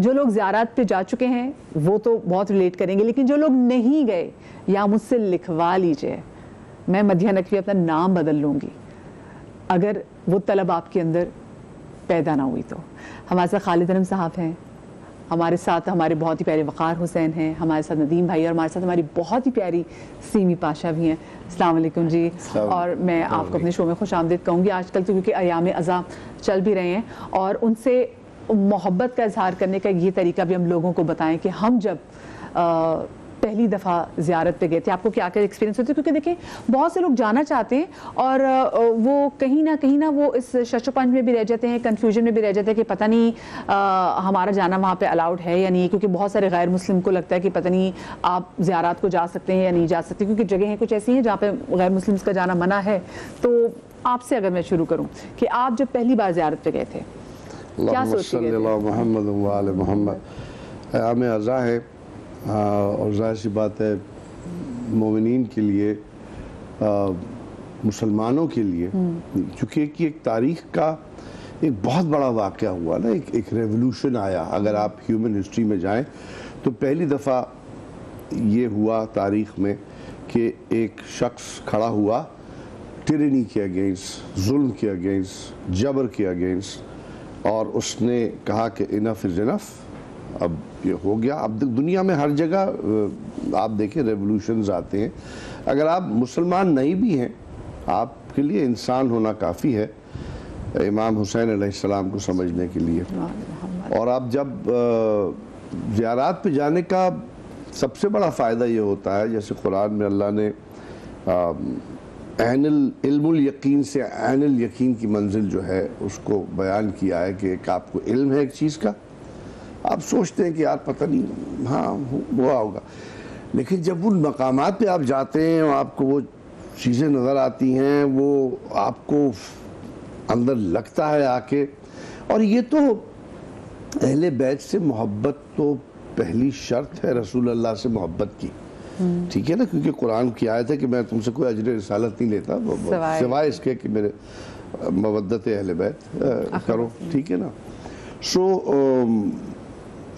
جو لوگ زیارات پہ جا چکے ہیں وہ تو بہت ریلیٹ کریں گے، لیکن جو لوگ نہیں گئے یا مجھ سے لکھوا لیجئے، میں مدیحہ نقوی اپنا نام بدل لوں گی اگر وہ طلب آپ کے اندر پیدا نہ ہوئی تو۔ ہمارے ساتھ خالد انم صاحب ہیں، ہمارے ساتھ ہمارے بہت ہی پیارے وقار حسین ہیں، ہمارے ساتھ ندیم بھائی، اور ہمارے ساتھ ہماری بہت ہی پیاری سیمی پاشا بھی ہیں۔ السلام علیکم جی۔ اور میں آپ کو اپنے شو میں خوش آمدید کہوں گی آج کل تو، کیونکہ ایام عزا چل بھی رہے ہیں، اور ان سے محبت کا اظہار کرنے کا یہ طریقہ بھی ہم لوگوں کو بتائیں کہ ہم جب پہلی دفعہ زیارت پہ گئے تھے آپ کو کیا کیا ایکسپیرینس ہوتے، کیونکہ دیکھیں بہت سے لوگ جانا چاہتے ہیں اور وہ کہیں نہ وہ اس شش و پنج میں بھی رہ جاتے ہیں، کنفیوژن میں بھی رہ جاتے ہیں کہ پتہ نہیں ہمارا جانا وہاں پہ الاؤڈ ہے یا نہیں، کیونکہ بہت سارے غیر مسلم کو لگتا ہے کہ پتہ نہیں آپ زیارات کو جا سکتے ہیں یا نہیں جا سکتے، کیونکہ جگہیں کچھ ایسی ہیں جہاں پہ غیر مسلمس کا جانا منع ہے۔ تو آپ سے اگر میں شروع کروں کہ آپ جب پہلی بار زیارت پہ گئے تھے کیا سوچ کے گئے تھے؟ محمد و آل محمد، ایام عزا ہے اور ظاہر سی بات ہے مومنین کے لیے، مسلمانوں کے لیے، چونکہ ایک تاریخ کا ایک بہت بڑا واقعہ ہوا نا، ایک ریولوشن آیا۔ اگر آپ ہیومن ہسٹری میں جائیں تو پہلی دفعہ یہ ہوا تاریخ میں کہ ایک شخص کھڑا ہوا ٹرینی کے اگینسٹ، ظلم کے اگینسٹ، جبر کے اگینسٹ، اور اس نے کہا کہ انف از انف، اب یہ ہو گیا۔ اب دنیا میں ہر جگہ آپ دیکھیں ریولوشنز آتے ہیں، اگر آپ مسلمان نہیں بھی ہیں آپ کے لیے انسان ہونا کافی ہے امام حسین علیہ السلام کو سمجھنے کے لیے۔ اور آپ جب زیارات پہ جانے کا سب سے بڑا فائدہ یہ ہوتا ہے، جیسے قرآن میں اللہ نے علم الیقین سے عین الیقین کی منزل جو ہے اس کو بیان کیا ہے، کہ ایک آپ کو علم ہے ایک چیز کا، آپ سوچتے ہیں کہ یار پتہ نہیں ہاں ہوا ہوگا، لیکن جب ان مقامات پہ آپ جاتے ہیں اور آپ کو وہ چیزیں نظر آتی ہیں، وہ آپ کو اندر لگتا ہے آ کے۔ اور یہ تو اہل بیت سے محبت تو پہلی شرط ہے رسول اللہ سے محبت کی، ٹھیک ہے نا، کیونکہ قرآن کی آیت ہے کہ میں تم سے کوئی اجر رسالت نہیں لیتا سوائے اس کے کہ میرے مودت اہل بیت کرو، ٹھیک ہے نا۔ سو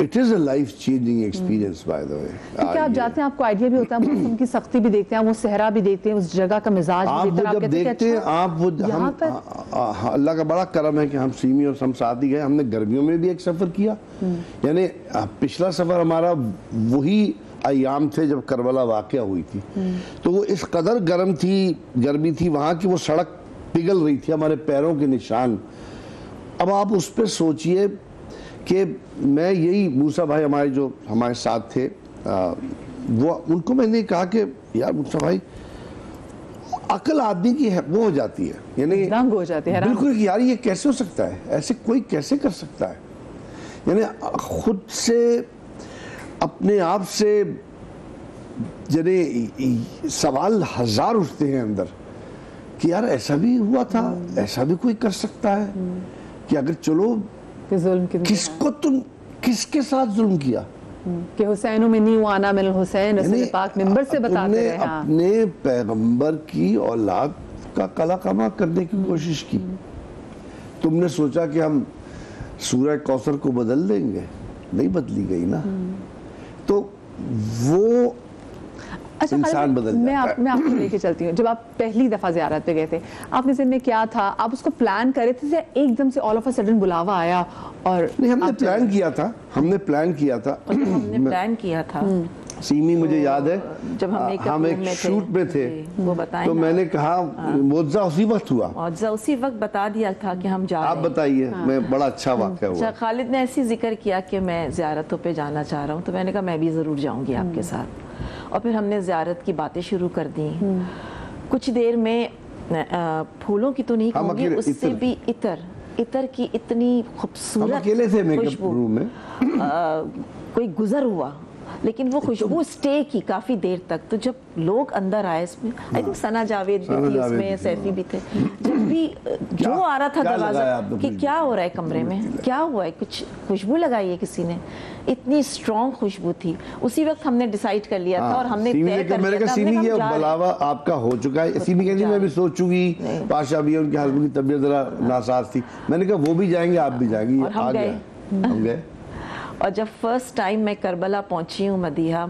it is a life changing experience by the way۔ کیونکہ آپ جاتے ہیں آپ کو آئیڈیا بھی ہوتا ہے، موسم کی سختی بھی دیکھتے ہیں، وہ صحرا بھی دیکھتے ہیں، اس جگہ کا مزاج بھی دیکھتے ہیں، آپ جب دیکھتے ہیں آپ وہ اللہ کا بڑا کرم ہے کہ ہم سیمی اور ہم ساتھ ہی گئے، ہم نے گرمیوں میں بھی ایک سفر کیا، یعنی پچھلا سفر ہمارا وہی ایام تھے جب کربلا واقعہ ہوئی تھی، تو وہ اس قدر گرمی تھی وہاں کی وہ سڑک پگھل رہی تھی، ہمارے پیروں کے نشان۔ اب آپ اس پہ سوچئے کہ میں یہی موسیٰ بھائی ہمارے جو ہمارے ساتھ تھے، وہ ان کو میں نے کہا کہ یار موسیٰ بھائی عقل آدمی کی وہ ہو جاتی ہے، یعنی دنگ ہو جاتی ہے بالکل، یار یہ کیسے ہو سکتا ہے، ایسے کوئی کیسے کر سکتا ہے، یعنی خود سے اپنے آپ سے یعنی سوال ہزار اٹھتے ہیں اندر کہ یار ایسا بھی ہوا تھا، ایسا بھی کوئی کر سکتا ہے کہ اگر چلو کس کو تم کس کے ساتھ ظلم کیا کہ حسین منی وانا من الحسین، رسول پاک منبر سے بتاتے رہے، اپنے پیغمبر کی اولاد کا قلع قمع کرنے کی کوشش کی۔ تم نے سوچا کہ ہم سورہ کوثر کو بدل دیں گے، نہیں بدلی گئی نا، تو وہ انسان بدل میں آپ کو لے کے چلتی ہوں، جب آپ پہلی دفعہ زیارت پہ گئے تھے آپ کے ذہن میں کیا تھا؟ آپ اس کو پلان کرے تھے یا ایک دم سے آل آف اے سڈن بلاوا آیا؟ اور نہیں، ہم نے پلان کیا تھا، ہم نے پلان کیا تھا، سیمی مجھے یاد ہے ہم ایک شوٹ میں تھے، تو میں نے کہا معجزہ اسی وقت ہوا، معجزہ اسی وقت بتا دیا تھا کہ ہم جا رہے ہیں۔ آپ بتائیے، میں بڑا اچھا واقعہ ہوا۔ خالد نے ایسی ذکر کیا کہ میں زیارتوں پہ جانا چاہ رہا ہوں، تو میں نے کہا میں بھی ضرور جاؤں گی آپ کے ساتھ، اور پھر ہم نے زیارت کی باتیں شروع کر دیں۔ کچھ دیر میں پھولوں کی تو نہیں کہوں گی، اس سے بھی عطر کی اتنی خوبصورت خوشبو، کوئی گزر ہوا، لیکن وہ خوشبو سٹے کی کافی دیر تک۔ تو جب لوگ اندر آئے اس میں، آئی تھنک ثنا جاوید بھی تھی اس میں، سیفی بھی تھے، جب بھی جو آ رہا تھا دروازہ کہ کیا ہو رہا ہے کمرے میں، کیا ہوا ہے، کچھ خوشبو لگائی ہے کسی نے، اتنی اسٹرانگ خوشبو تھی۔ اسی وقت ہم نے ڈیسائیڈ کر لیا تھا اور ہم نے طے کر لیا تھا، سیمی یہ بلاوا آپ کا ہو چکا ہے، سیمی کہنی میں بھی سوچوں گی، پاشا بھی ان کے ہسبینڈ کی طبیعت ذرا ناساز تھی، میں نے کہا وہ بھی جائیں گے آپ بھی جائیں گے، اور ہم گئے، اور جب فرسٹ ٹائم میں کربلا پہنچی ہوں مدیحہ،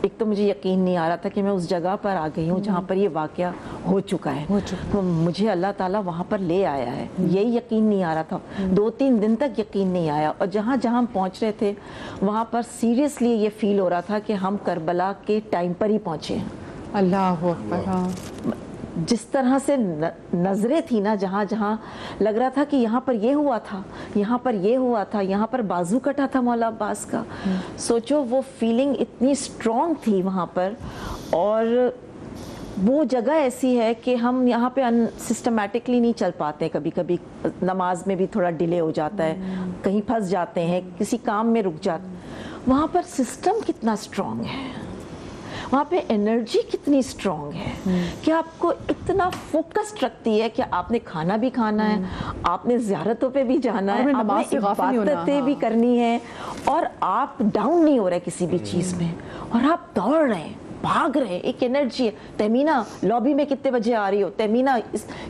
ایک تو مجھے یقین نہیں آ رہا تھا کہ میں اس جگہ پر آ گئی ہوں جہاں پر یہ واقعہ ہو چکا ہے، تو مجھے اللہ تعالیٰ وہاں پر لے آیا ہے، یہی یقین نہیں آ رہا تھا، 2-3 دن تک یقین نہیں آیا. اور جہاں ہم پہنچ رہے تھے وہاں پر سیریسلی یہ فیل ہو رہا تھا کہ ہم کربلا کے ٹائم پر ہی پہنچے ہیں. اللہ اکبر. جس طرح سے نظریں تھی نا، جہاں جہاں لگ رہا تھا کہ یہاں پر یہ ہوا تھا، یہاں پر یہ ہوا تھا، یہاں پر بازو کٹا تھا مولا عباس کا. سوچو وہ فیلنگ اتنی اسٹرانگ تھی وہاں پر. اور وہ جگہ ایسی ہے کہ ہم یہاں پہ سسٹمیٹکلی نہیں چل پاتے، کبھی کبھی نماز میں بھی تھوڑا ڈیلے ہو جاتا ہے، کہیں پھنس جاتے ہیں، کسی کام میں رک جاتے. وہاں پر سسٹم کتنا اسٹرانگ ہے، وہاں پہ انرجی کتنی اسٹرانگ ہے کہ آپ کو اتنا فوکسڈ رکھتی ہے کہ آپ نے کھانا بھی کھانا ہے، آپ نے زیارتوں پہ بھی جانا ہے، آپ نے عبادتیں بھی کرنی ہے، اور آپ ڈاؤن نہیں ہو رہے کسی بھی چیز میں، اور آپ دوڑ رہے ہیں، بھاگ رہے ہیں. ایک انرجی ہے. تہمینہ لابی میں کتنے بجے آ رہی ہو، تہمینہ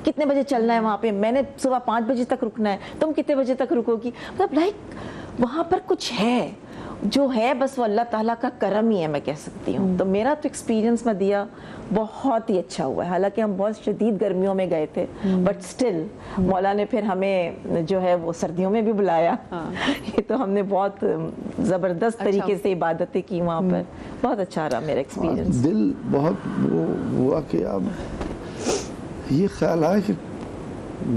کتنے بجے چلنا ہے وہاں پہ، میں نے صبح 5 بجے تک رکنا ہے، تم کتنے بجے تک رکو گی. مطلب وہاں پر کچھ ہے جو ہے، بس وہ اللہ تعالیٰ کا کرم ہی ہے میں کہہ سکتی ہوں. تو میرا تو ایکسپیرینس مدیحہ بہت ہی اچھا ہوا ہے. حالانکہ ہم بہت شدید گرمیوں میں گئے تھے، بٹ سٹل مولا نے پھر ہمیں جو ہے وہ سردیوں میں بھی بلایا. یہ تو ہم نے بہت زبردست طریقے سے عبادتیں کی وہاں پر. بہت اچھا رہا میرا ایکسپیرینس. دل بہت وہ ہوا کہ اب یہ خیال آیا کہ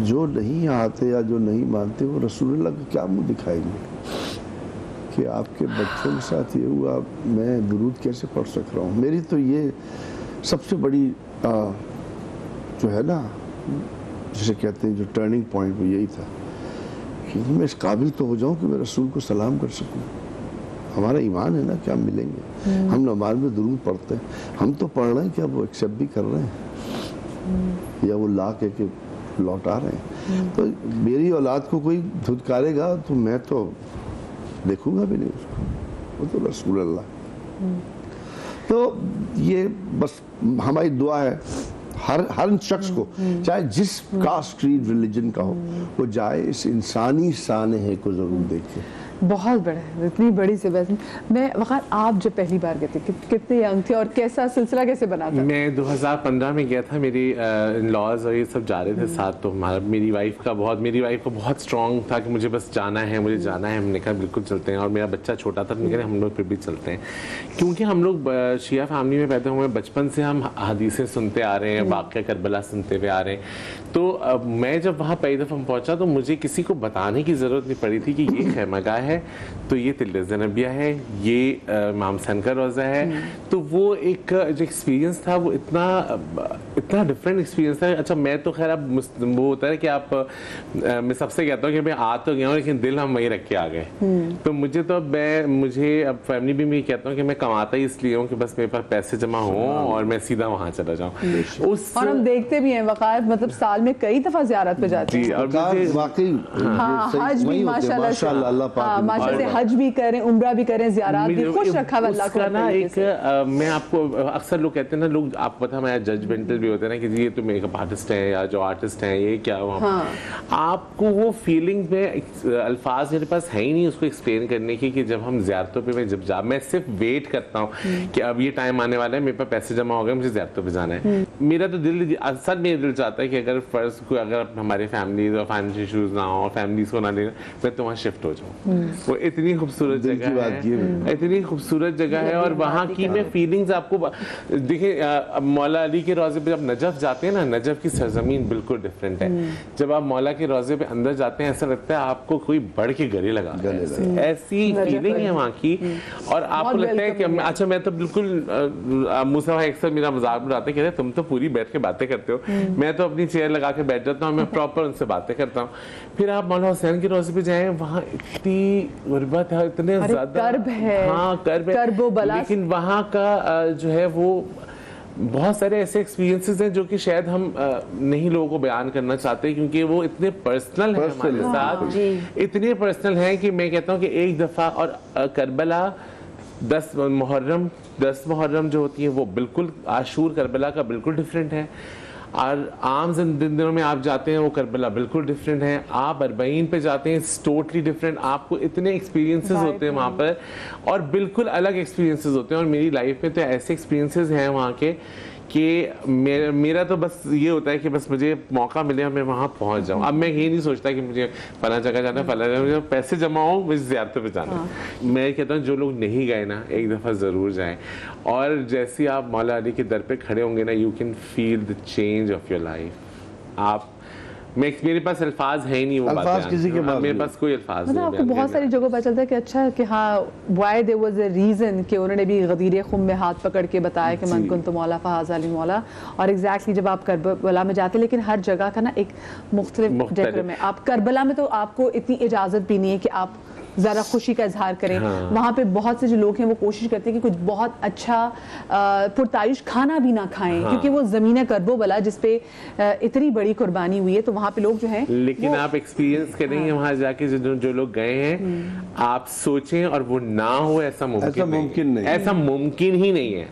جو نہیں آتے یا جو نہیں مانتے وہ رسول اللہ کا کیا منہ دکھائیں گے، کہ آپ کے بچوں کے ساتھ یہ ہوا، میں درود کیسے پڑھ سک رہا ہوں. میری تو یہ سب سے بڑی جو ہے نا، جسے کہتے ہیں جو ٹرننگ پوائنٹ وہ یہی تھا کہ میں اس قابل تو ہو جاؤں کہ میں رسول کو سلام کر سکوں. ہمارا ایمان ہے نا کہ ہم ملیں گے. ہم نماز میں درود پڑھتے ہیں، ہم تو پڑھ رہے ہیں کہ اب وہ ایکسیپٹ بھی کر رہے ہیں یا وہ لا کے لوٹا رہے ہیں. تو میری اولاد کو کوئی دھتکارے گا تو میں تو دیکھوں گا بھی نہیں اس کو، وہ تو رسول اللہ. تو یہ بس ہماری دعا ہے ہر شخص کو، چاہے جس کاسٹ کریڈ ریلیجن کا ہو، وہ جائے اس انسانی سانحے کو ضرور دیکھے. بہت بڑا ہے، اتنی بڑی سے. ویسے میں وقار، آپ جب پہلی بار گئے تھے کتنے ینگ تھے اور کیسا سلسلہ کیسے بنا تھا؟ میں 2015 میں گیا تھا. میری ان لاز اور یہ سب جا رہے تھے ساتھ. تو میری وائف کا بہت اسٹرانگ تھا کہ مجھے بس جانا ہے، مجھے جانا ہے. ہم نے کہا بالکل چلتے ہیں. اور میرا بچہ چھوٹا تھا، تو ہم لوگ پھر بھی چلتے ہیں، کیونکہ ہم لوگ شیعہ فیملی میں پیدا ہوئے، بچپن سے ہم حدیثیں سنتے آ رہے ہیں، واقعہ کربلا سنتے ہوئے آ رہے ہیں. تو میں جب وہاں پہلی دفعہ پہنچا تو مجھے کسی کو بتانے کی ضرورت نہیں پڑی تھی کہ یہ خیمہ گاہ ہے، تو یہ تل زینبیہ ہے، یہ امام حسین کا روضہ ہے. تو وہ ایک جو ایکسپیرینس تھا وہ اتنا ڈفرینٹ ایکسپیرینس تھا. اچھا میں تو خیر اب وہ ہوتا ہے کہ آپ، میں سب سے کہتا ہوں کہ میں آ تو گیا ہوں لیکن دل ہم وہیں رکھ کے آ گئے. تو مجھے اب فیملی بھی میں کہتا ہوں کہ میں کماتا ہی اس لیے ہوں کہ بس میرے پاس پیسے جمع ہوں اور میں سیدھا وہاں چلا جاؤں. اور ہم دیکھتے بھی ہیں وقار، مطلب سال میں کئی دفعہ زیارت پہ جاتے ہیں. واقعی حج بھی ماشاءاللہ اللہ پاک ماشاءاللہ سے حج بھی کریں، عمرہ بھی کریں، زیارات بھی، خوش رکھا ہوا اللہ کو. ایک میں آپ کو اکثر لوگ کہتے ہیں نا، لوگ آپ پتہ میں ججمنٹل بھی ہوتے ہیں نا کہ یہ تو میک اپ آرٹسٹ ہیں یا جو آرٹسٹ ہیں یہ کیا وہاں. آپ کو وہ فیلنگ میں الفاظ میرے پاس ہے ہی نہیں اس کو ایکسپلین کرنے کی، کہ جب ہم زیارتوں پہ میں صرف ویٹ کرتا ہوں کہ اب یہ ٹائم آنے والا ہے، میرے پاس پیسے جمع ہو گئے، مجھے زیارتوں پہ جانا ہے. میرا تو اکثر میرا دل چاہتا ہے کہ اگر فرض کو اگر ہمارے فیملیز اور فائنینشیل ایشوز نہ ہوں اور فیملیز کو نہ لینا، میں تو وہاں شفٹ ہو جاؤں. وہ اتنی خوبصورت جگہ ہے، اتنی خوبصورت جگہ ہے. اور وہاں کی میں فیلنگز آپ کو دیکھیں، مولا علی کے روضے پہ جب نجف جاتے ہیں نا، نجف کی سرزمین بالکل ڈفرینٹ ہے. جب آپ مولا کے روضے پہ اندر جاتے ہیں ایسا لگتا ہے آپ کو کوئی بڑھ کے گلے لگا، ایسی فیلنگ ہے وہاں کی. اور آپ کو لگتا ہے کہ اچھا میں تو بالکل، موسیٰ بھائی اکثر میرا مذاق بناتے ہیں، کہتے ہیں تم تو پوری بیٹھ کے باتیں کرتے ہو. میں تو اپنی چیئر لگا کے بیٹھ جاتا ہوں، میں پراپر ان سے باتیں کرتا ہوں. پھر آپ مولا حسین کے روضے پہ جائیں، وہاں اتنی غربت ہے، اتنے زیادہ کرب ہے، ہاں کرب و بلا، لیکن وہاں کا جو ہے وہ بہت سارے ایسے ایکسپیرینسز ہیں جو کہ شاید ہم نہیں لوگوں کو بیان کرنا چاہتے، کیونکہ وہ اتنے پرسنل ہیں ہمارے ساتھ، اتنے پرسنل ہیں کہ میں کہتا ہوں کہ ایک دفعہ، اور کربلا 10 محرم جو ہوتی ہے وہ بالکل عاشور کربلا کا بالکل ڈفرینٹ ہے. اور عام دنوں میں آپ جاتے ہیں وہ کربلا بالکل ڈفرینٹ ہے, آپ اربعین پہ جاتے ہیں اٹس ٹوٹلی ڈفرینٹ, آپ کو اتنے ایکسپیرینسز ہوتے ہیں وہاں پر اور بالکل الگ ایکسپیرینسز ہوتے ہیں. اور میری لائف میں تو ایسے ایکسپیرینسز ہیں وہاں کے کہ میرا تو بس یہ ہوتا ہے کہ بس مجھے موقع ملے اور میں وہاں پہنچ جاؤں. اب میں یہ نہیں سوچتا کہ مجھے فلاں جگہ جانا ہے, فلاں جگہ پیسے جمع ہوں مجھے زیارتوں پہ جانا ہے. میں کہتا ہوں جو لوگ نہیں گئے نا ایک دفعہ ضرور جائیں, اور جیسے آپ مولا علی کے در پہ کھڑے ہوں گے نا you can feel the change of your life. آپ میرے پاس الفاظ ہیں ہی نہیں, وہ الفاظ کسی کے پاس میرے پاس کوئی الفاظ نہیں. آپ کو بہت ساری جگہوں پہ چلتا ہے کہ اچھا کہ ہاں why there was a reason کہ انہوں نے بھی غدیر خم میں ہاتھ پکڑ کے بتایا کہ من کنت مولا فہذا علی مولا. اور ایگزیکٹلی جب آپ کربلا میں جاتے لیکن ہر جگہ کا نا ایک مختلف ڈیکورم ہے. آپ کربلا میں تو آپ کو اتنی اجازت بھی نہیں ہے کہ آپ ذرا خوشی کا اظہار کریں. وہاں پہ بہت سے جو لوگ ہیں وہ کوشش کرتے ہیں کہ کچھ بہت اچھا پرتعیش کھانا بھی نہ کھائیں کیونکہ وہ زمین کربلا جس پہ اتنی بڑی قربانی ہوئی ہے. تو وہاں پہ لوگ جو ہیں لیکن آپ ایکسپیرینس کریں گے وہاں جا کے جو لوگ گئے ہیں, آپ سوچیں اور وہ نہ ہو ایسا ممکن نہیں, ایسا ممکن ہی نہیں ہے.